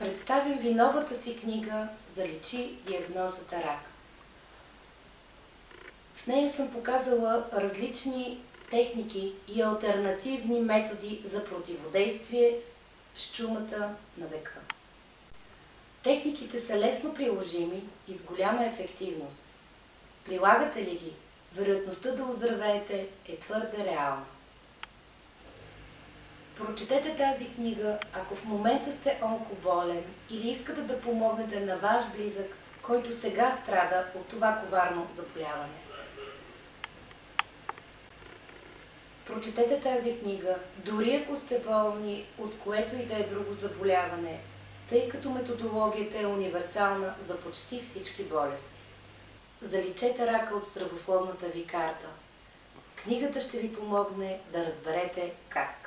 Представям ви новата си книга "Заличи диагнозата рак". В нея съм показала различни техники и алтернативни методи за противодействие с чумата на века. Техниките са лесно приложими и с голяма ефективност. Прилагате ли ги, вероятността да оздравеете е твърде реална. Прочетете тази книга, ако в момента сте онкоболен или искате да помогнете на ваш близък, който сега страда от това коварно заболяване. Прочетете тази книга, дори ако сте болни от което и да е друго заболяване, тъй като методологията е универсална за почти всички болести. Заличете рака от здравословната ви карта. Книгата ще ви помогне да разберете как.